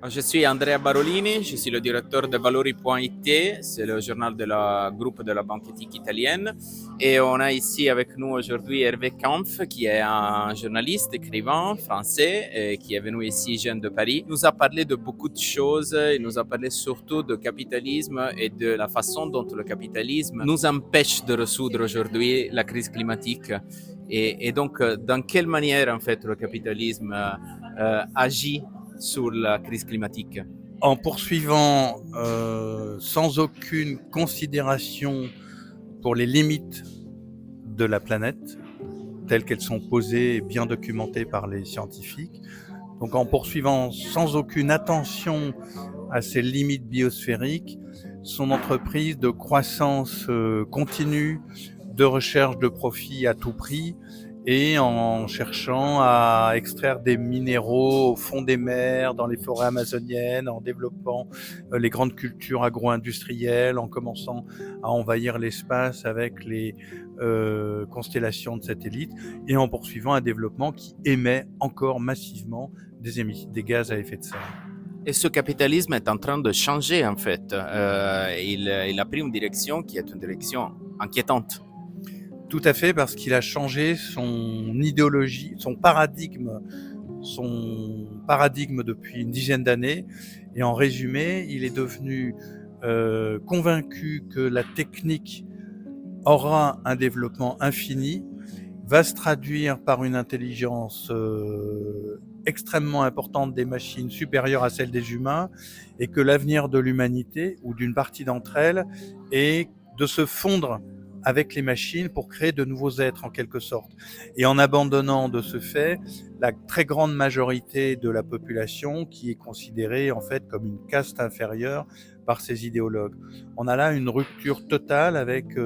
Je suis Andrea Barolini, je suis le directeur de Valori.it, c'est le journal de la groupe de la Banque éthique italienne. Et on a ici avec nous aujourd'hui Hervé Kampf, qui est un journaliste, écrivain français, et qui est venu ici, jeune de Paris. Il nous a parlé de beaucoup de choses, il nous a parlé surtout de capitalisme et de la façon dont le capitalisme nous empêche de résoudre aujourd'hui la crise climatique. Et donc, dans quelle manière, en fait, le capitalisme agit sur la crise climatique? En poursuivant sans aucune considération pour les limites de la planète, telles qu'elles sont posées et bien documentées par les scientifiques. Donc en poursuivant sans aucune attention à ces limites biosphériques, son entreprise de croissance continue, de recherche de profit à tout prix, et en cherchant à extraire des minéraux au fond des mers, dans les forêts amazoniennes, en développant les grandes cultures agro-industrielles, en commençant à envahir l'espace avec les constellations de satellites, et en poursuivant un développement qui émet encore massivement des gaz à effet de serre. Et ce capitalisme est en train de changer, en fait. Il a pris une direction qui est une direction inquiétante. Tout à fait, parce qu'il a changé son idéologie, son paradigme depuis une dizaine d'années. Et en résumé, il est devenu convaincu que la technique aura un développement infini, va se traduire par une intelligence extrêmement importante des machines, supérieure à celle des humains, et que l'avenir de l'humanité, ou d'une partie d'entre elles, est de se fondre avec les machines pour créer de nouveaux êtres en quelque sorte, et en abandonnant de ce fait la très grande majorité de la population qui est considérée en fait comme une caste inférieure par ces idéologues. On a là une rupture totale avec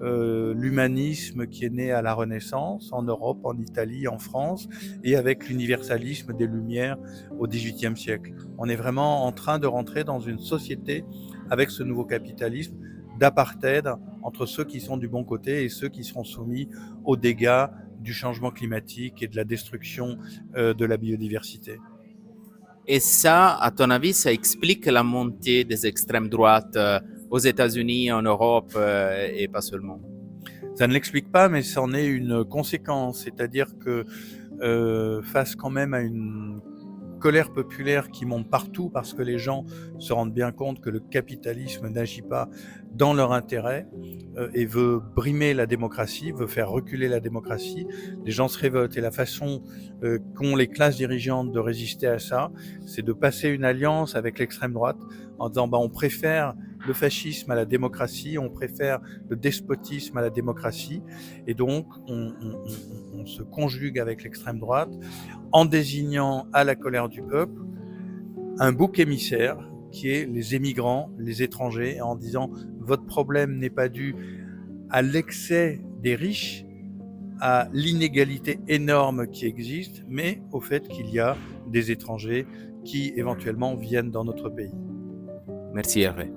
l'humanisme qui est né à la Renaissance, en Europe, en Italie, en France, et avec l'universalisme des Lumières au XVIIIe siècle. On est vraiment en train de rentrer dans une société avec ce nouveau capitalisme d'apartheid entre ceux qui sont du bon côté et ceux qui seront soumis aux dégâts du changement climatique et de la destruction de la biodiversité. Et ça, à ton avis, ça explique la montée des extrêmes droites aux États-Unis, en Europe et pas seulement? Ça ne l'explique pas, mais c'en est une conséquence. C'est-à-dire que face quand même à une colère populaire qui monte partout, parce que les gens se rendent bien compte que le capitalisme n'agit pas dans leur intérêt et veut brimer la démocratie, veut faire reculer la démocratie. Les gens se révoltent, et la façon qu'ont les classes dirigeantes de résister à ça, c'est de passer une alliance avec l'extrême droite en disant on préfère le fascisme à la démocratie, on préfère le despotisme à la démocratie, et donc on se conjugue avec l'extrême droite en désignant à la colère du peuple un bouc émissaire qui est les émigrants, les étrangers, en disant votre problème n'est pas dû à l'excès des riches, à l'inégalité énorme qui existe, mais au fait qu'il y a des étrangers qui éventuellement viennent dans notre pays. Merci Hervé.